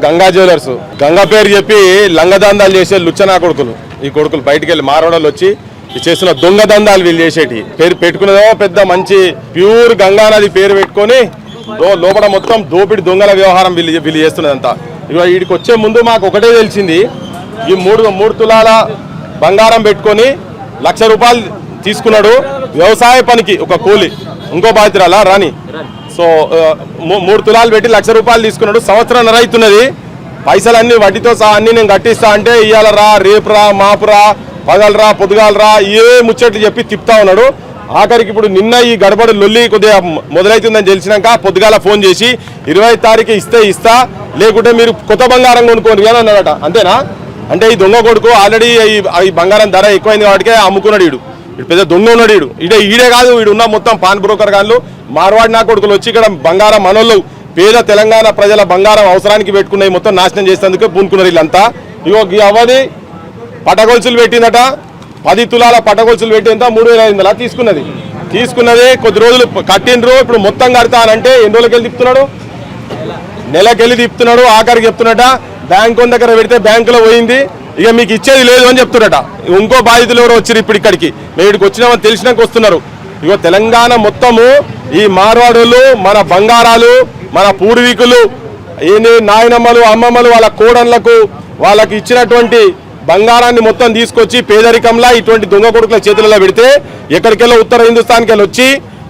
Ganga jewellers. Ganga పేరు చెప్పి లంగదందాలు చేసే లుచ్చనా కొడుకులు. ఈ కొడుకులు బయటికి వెళ్ళి మారవాడలు వచ్చి చేస్తున్న దొంగ దందాలు వీళ్ళు చేసేటి. పేరు పెట్టుకున్నదో పెద్ద మంచి ప్యూర్ గంగా నది పేరు పెట్టుకొని లోపల మొత్తం దోపిడి దొంగల వ్యవహారం వీళ్ళు చేస్తున్నదంతా. ఇక వీడికి వచ్చే ముందు మాకు ఒకటే తెలిసింది, ఈ మూడు తులాల బంగారం పెట్టుకొని 1,00,000 రూపాయలు తీసుకున్నాడు వ్యవసాయ పనికి ఒక కూలి. ఇంకో బాధితురాలా రాని. సో 3 తులాలు పెట్టి 1,00,000 రూపాయలు తీసుకున్నాడు. సంవత్సరం అవుతున్నది. పైసలు అన్ని వడ్డీతో సహా అన్ని నేను కట్టిస్తా అంటే ఇవాళ రా, రేపు రా, మాపురా, పగలరా, పొద్దుగాలరా ఏ ముచ్చట్లు చెప్పి తిప్పుతా ఉన్నాడు. ఆఖరికి ఇప్పుడు నిన్న ఈ గడబడి లొల్లి కొద్దిగా మొదలవుతుందని తెలిసినాక పొద్దుగాల ఫోన్ చేసి 20 తారీఖు ఇస్తా లేకుంటే మీరు కొత్త బంగారం కొనుక్కోండి అని అన్నాడట. అంతేనా? అంటే ఈ దొంగ కొడుకు ఆల్రెడీ ఈ బంగారం ధర ఎక్కువైంది కాబట్టి అమ్ముకున్నాడు. వీడు పెద్ద దొంగ ఉన్నాడు. ఈడే కాదు, వీడు ఉన్న మొత్తం పాన్ బ్రోకర్ గాళ్ళు మార్వాడి నా కొడుకులు వచ్చి ఇక్కడ బంగారం మనోళ్ళు పేద తెలంగాణ ప్రజల బంగారం అవసరానికి పెట్టుకున్నాయి మొత్తం నాశనం చేసేందుకు పూనుకున్నారు వీళ్ళంతా. ఇగో ఈ అవధి పటగొలుసులు పెట్టిందట. 10 తులాల పటగొలుసులు పెట్టింత 3,500 తీసుకున్నది. కొద్ది రోజులు కట్టిండ్రు. ఇప్పుడు మొత్తం కడతానంటే ఎన్ని రోజులకెళ్ళి తిప్పుతున్నాడు? నెలకెళ్ళి తిప్పుతున్నాడు. ఆఖరికి చెప్తున్నట బ్యాంకు దగ్గర పెడితే బ్యాంకులో పోయింది, ఇక మీకు ఇచ్చేది లేదు అని చెప్తున్నట. ఇంకో బాధితులు ఎవరో వచ్చారు ఇప్పుడు ఇక్కడికి. మేము ఇక్కడికి వచ్చినామని తెలిసినాక వస్తున్నారు. ఇగో తెలంగాణ మొత్తము ఈ మార్వాడులు మన బంగారాలు మన పూర్వీకులు నాయనమ్మలు అమ్మమ్మలు వాళ్ళ కోడళ్లకు వాళ్ళకి ఇచ్చినటువంటి బంగారాన్ని మొత్తం తీసుకొచ్చి పేదరికంలా ఇటువంటి దొంగ కొడుకుల చేతులలో పెడితే ఎక్కడికెళ్ళో ఉత్తర హిందుస్థాన్కి వెళ్ళి వచ్చి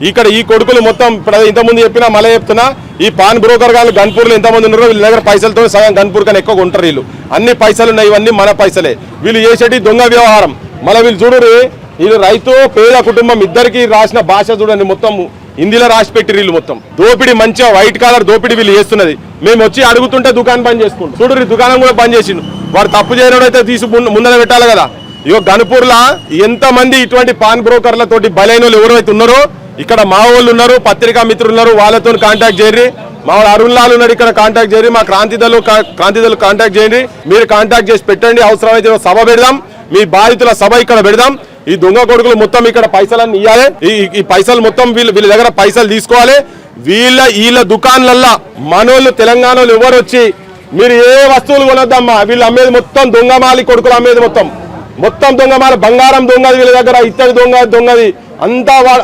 ఇక్కడ ఈ కొడుకులు మొత్తం ఇంతకుముందు చెప్పినా మళ్ళీ చెప్తున్నా, ఈ పాన్ బ్రోకర్ గారు గన్పూర్లో ఎంతమంది ఉన్నారో వీళ్ళ దగ్గర పైసలతో సగం గన్పూర్ కన్నా ఎక్కువ ఉంటారు. వీళ్ళు అన్ని పైసలు ఉన్నాయి, ఇవన్నీ మన పైసలే. వీళ్ళు చేసేటి దొంగ వ్యవహారం. మళ్ళీ వీళ్ళు చూడరు, వీళ్ళు రైతు పేద కుటుంబం ఇద్దరికి రాసిన భాష చూడండి, మొత్తం హిందీలో రాసి పెట్టి వీళ్ళు మొత్తం దోపిడి మంచిగా వైట్ కాలర్ దోపిడి వీళ్ళు చేస్తున్నది. మేము వచ్చి అడుగుతుంటే దుకాణం బంద్ చేసుకుంటాం. చూడరు దుకాణం కూడా బంద్ చేసిండు. వాడు తప్పు చేయడైతే తీసి ముందర పెట్టాలి కదా. ఇగో గన్పూర్లా ఎంతమంది ఇటువంటి పాన్ బ్రోకర్లతోటి బలైన ఎవరైతే ఉన్నారో ఇక్కడ మా వాళ్ళు ఉన్నారు, పత్రికా మిత్రులు ఉన్నారు, వాళ్ళతో కాంటాక్ట్ చేయరు. మా వాళ్ళు అరుణ్ లాల్ ఉన్నాడు, ఇక్కడ కాంటాక్ట్ చేయరు. మా క్రాంతిదళు కాంటాక్ట్ చేయండి. మీరు కాంటాక్ట్ చేసి పెట్టండి. అవసరమైతే సభ పెడదాం, మీ బాధితుల సభ ఇక్కడ పెడదాం. ఈ దొంగ కొడుకులు మొత్తం ఇక్కడ పైసలన్నీ ఇవ్వాలి. ఈ పైసలు మొత్తం వీళ్ళ దగ్గర పైసలు తీసుకోవాలి. వీళ్ళ దుకాణాలల్లో మనోళ్ళు తెలంగాణలో ఎవరు వచ్చి మీరు ఏ వస్తువులు కొనొద్దమ్మా, వీళ్ళు అమ్మేది మొత్తం దొంగమాలి కొడుకులు అమ్మేది మొత్తం దొంగమాలి. బంగారం దొంగది వీళ్ళ దగ్గర, ఇత్తడి దొంగది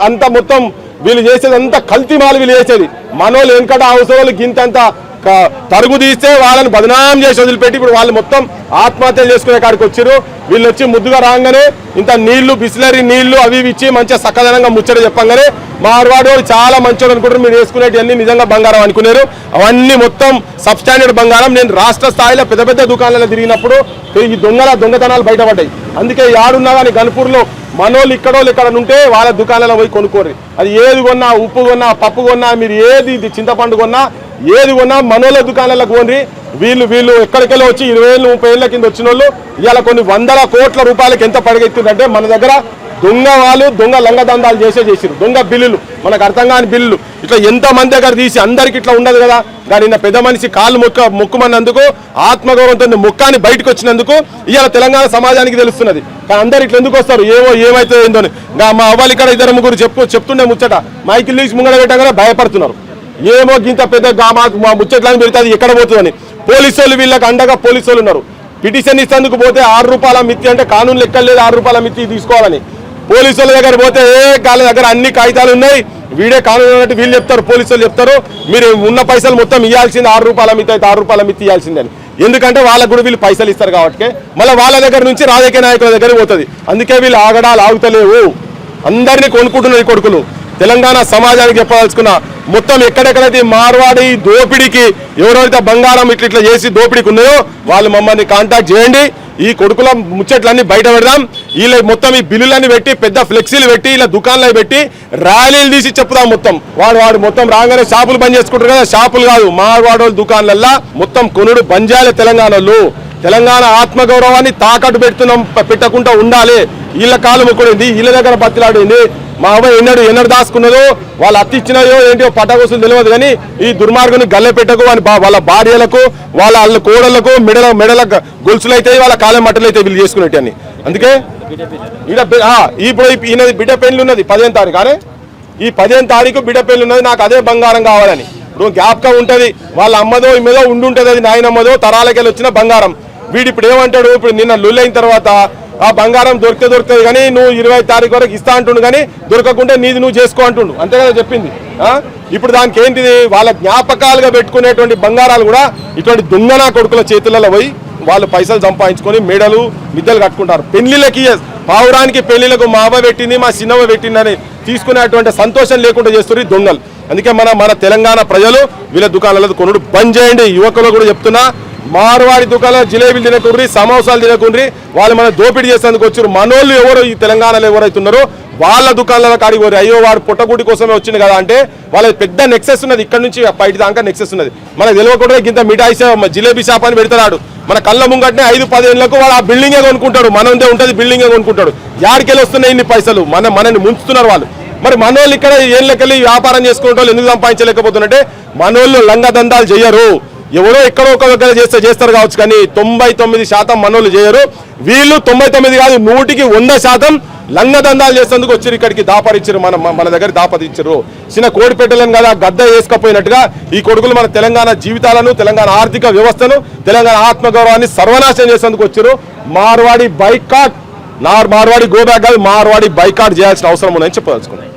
అంతా మొత్తం వీళ్ళు చేసేది అంతా కల్తీ మాలు వీళ్ళు చేసేది. మనోళ్ళు వెనకట అవసరాలు గింతంత తరుగు తీస్తే వాళ్ళని బదనాం చేసి వదిలిపెట్టి ఇప్పుడు వాళ్ళు మొత్తం ఆత్మహత్యలు చేసుకునే కాడికి వచ్చారు. వీళ్ళు వచ్చి ముద్దుగా రాగానే ఇంత నీళ్లు బిస్లరీ నీళ్లు అవి ఇచ్చి మంచిగా సక్కదనంగా ముచ్చట చెప్పంగానే మార్వాడి వాళ్ళు చాలా మంచోడు అనుకుంటారు. మీరు వేసుకునేటివన్నీ నిజంగా బంగారం అనుకున్నారు. అవన్నీ మొత్తం సబ్స్టాండర్డ్ బంగారం. నేను రాష్ట్ర స్థాయిలో పెద్ద పెద్ద తిరిగినప్పుడు ఈ దొంగతనాలు బయటపడ్డాయి. అందుకే యాడున్నా కానీ గన్పూర్లో మనోళ్ళు ఇక్కడ ఉంటే వాళ్ళ దుకాణాలలో పోయి కొనుక్కోరు. అది ఏది కొన్నా, ఉప్పు కొన్నా, పప్పు కొన్నా, మీరు ఏది చింతపండు కొన్నా, ఏది కొన్నా మనోళ్ళ దుకాణాలకు పోండి. వీళ్ళు ఎక్కడికెళ్ళి వచ్చి 20 ఏళ్ళు 30 ఏళ్ల కింద వచ్చిన వాళ్ళు ఇవాళ కొన్ని 100 కోట్ల రూపాయలకి ఎంత పడగెత్తుందంటే మన దగ్గర దొంగ లంగదందాలు చేసిరు. దొంగ బిల్లులు, మనకు అర్థం కాని బిల్లులు ఇట్లా ఎంతమంది దగ్గర తీసి అందరికి ఇట్లా ఉండదు కదా. కానీ నిన్న పెద్ద మనిషి కాళ్ళు మొక్కుమన్నందుకు, ఆత్మగౌరవంతో మొక్కాన్ని బయటకు వచ్చినందుకు ఇవాళ తెలంగాణ సమాజానికి తెలుస్తున్నది. కానీ అందరు ఇట్లా ఎందుకు వస్తారు, ఏమైతే ఏందో. మా అవ్వాలి ఇక్కడ 2-3 చెప్తుండే ముచ్చట మైకిల్ తీసి ముంగడ పెట్టగానే భయపడుతున్నారు. ఏమో గింత పెద్ద మా ముచ్చట్లని పెడితే ఎక్కడ పోతుందని. పోలీసు వాళ్ళు వీళ్ళకి అండగా పోలీసు వాళ్ళు ఉన్నారు. పిటిషన్ ఇస్తేందుకు పోతే 6 రూపాయల మిత్తి అంటే కానూన్ లెక్కలు లేదు 6 రూపాయల మిత్తి తీసుకోవాలని. పోలీసు వాళ్ళ దగ్గర పోతే వాళ్ళ దగ్గర అన్ని కాగితాలు ఉన్నాయి, వీడే కానూన్ అన్నట్టు వీళ్ళు చెప్తారు. పోలీసు వాళ్ళు చెప్తారు మీరు ఉన్న పైసలు మొత్తం ఇవ్వాల్సింది 6 రూపాయల మిత్తి అయితే 6 రూపాయల మిత్తి ఇవ్వాల్సిందని. ఎందుకంటే వాళ్ళకు కూడా వీళ్ళు పైసలు ఇస్తారు కాబట్టి మళ్ళీ వాళ్ళ దగ్గర నుంచి రాజకీయ నాయకుల దగ్గర పోతుంది. అందుకే వీళ్ళు ఆగడాలు ఆగుతలేవు. అందరినీ కొనుక్కుంటున్నారు ఈ కొడుకులు. తెలంగాణ సమాజానికి చెప్పదలుచుకున్న మొత్తం ఎక్కడెక్కడైతే మార్వాడి దోపిడీకి ఎవరైతే బంగారం ఇట్లా చేసి దోపిడీకి ఉన్నాయో వాళ్ళు మమ్మల్ని కాంటాక్ట్ చేయండి. ఈ కొడుకుల ముచ్చట్లన్నీ బయట పెడదాం. వీళ్ళ మొత్తం ఈ బిల్లులన్నీ పెట్టి పెద్ద ఫ్లెక్సీలు పెట్టి ఇలా దుకాణాలు పెట్టి ర్యాలీలు తీసి చెప్పుదాం. మొత్తం వాడు మొత్తం రాగానే షాపులు బంద్ చేసుకుంటారు కదా. షాపులు కాదు, మార్వాడి దుకాణాలల్లో మొత్తం కొనుడు బంద్ చేయాలి. తెలంగాణ ఆత్మగౌరవాన్ని తాకట్టు పెట్టకుండా ఉండాలి. వీళ్ళ కాలు మొక్కుడింది, వీళ్ళ దగ్గర బతిలాడింది. మా అబ్బాయి ఎన్నడు దాచుకున్నదో వాళ్ళు అత్తి ఇచ్చినాయో ఏంటో పట్టగోసులు తెలియదు. కానీ ఈ దుర్మార్గుని గల్లె పెట్టకు వాళ్ళ భార్యలకు వాళ్ళ కోడళ్లకు మెడల గొలుసులు అయితే వాళ్ళ కాలం మట్టలు అయితే వీళ్ళు చేసుకునేటన్ని. అందుకే ఇప్పుడు ఈయనది బిడ్డ పెళ్లి ఉన్నది 15వ తారీఖు. కానీ ఈ 15వ తారీఖు బిడ్డ పెళ్లి ఉన్నది, నాకు అదే బంగారం కావాలని. జ్ఞాపకం ఉంటుంది, వాళ్ళ అమ్మదో ఇమ్మదో ఉండుంటుంది, అది నాయనమ్మదో తరాలకెళ్ళి వచ్చిన బంగారం. వీడు ఇప్పుడు ఏమంటాడు, ఇప్పుడు నిన్న లొల్లైన తర్వాత ఆ బంగారం దొరుకుతుంది కానీ నువ్వు 20 తారీఖు వరకు ఇస్తా అంటుండు, కానీ దొరకకుంటే నీది నువ్వు చేసుకో అంటుండు. అంతే కదా చెప్పింది. ఇప్పుడు దానికి ఏంటిది, వాళ్ళ జ్ఞాపకాలుగా పెట్టుకునేటువంటి బంగారాలు కూడా ఇటువంటి దొంగనా కొడుకుల చేతులలో పోయి వాళ్ళు పైసలు సంపాదించుకొని మెడలు మిద్దలు కట్టుకుంటారు. పెళ్లిళ్ళకి పావురానికి పెళ్లిళ్ళకు మా అవ్వ పెట్టింది మా చిన్నవ్వ పెట్టిందని తీసుకునేటువంటి సంతోషం లేకుండా చేస్తున్నారు దొంగలు. అందుకే మన తెలంగాణ ప్రజలు వీళ్ళ దుకాణాలలో కొనుడు బంద్ చేయండి. యువకులు కూడా చెప్తున్నా, మార్వాడి దుకాణాలు జిలేబీలు తినకుండ్రి, సమోసాలు తినకుండ్రి, వాళ్ళు మన దోపిడీ చేసేందుకు వచ్చారు. మనోళ్ళు ఎవరు ఈ తెలంగాణలో ఎవరైతున్నారో వాళ్ళ దుకాణాల కాడికి పోరు. అయ్యో వాడు పుట్టగుడి కోసమే వచ్చింది కదా అంటే వాళ్ళ పెద్ద నెక్సెస్ ఉన్నది, ఇక్కడ నుంచి బయట దాకా నెక్సెస్ ఉన్నది. మనకు తెలియకుండా ఇంత మిఠాయి జిలేబీ షాప్ అని పెడతాడు, మన కళ్ళ ముంగట్నే 5-10 ఏళ్ళకు వాడు ఆ బిల్డింగే కొనుక్కుంటాడు, మనదే ఉంటుంది బిల్డింగే కొనుక్కుంటాడు. యాడికెళ్ళి వస్తున్నాయి ఇన్ని పైసలు, మనని ముంచుతున్నారు వాళ్ళు. మరి మనోళ్ళు ఇక్కడ ఏళ్ళకెళ్ళి వ్యాపారం చేసుకుంటే వాళ్ళు ఎందుకు సంపాదించలేకపోతున్నట్టే, మనోళ్ళు లంగ దందాలు చేయరు. ఎవరో ఎక్కడో ఒక దగ్గర చేస్తారు కావచ్చు, కానీ 99% మనోళ్ళు చేయరు. వీళ్ళు 99 కాదు 100% లంగదందాలు చేసేందుకు వచ్చారు, ఇక్కడికి దాపరిచ్చారు, మన దగ్గర దాపరిచ్చారు. చిన్న కోడి పెట్టలేను కదా గద్ద వేసుకపోయినట్టుగా ఈ కొడుకులు మన తెలంగాణ జీవితాలను, తెలంగాణ ఆర్థిక వ్యవస్థను, తెలంగాణ ఆత్మగౌరవాన్ని సర్వనాశనం చేసేందుకు వచ్చారు. Marwadi boycott, Marwadi go back కాదు, మార్వాడి బైకాట్ చేయాల్సిన అవసరం ఉందని చెప్పదలుచుకున్నాను.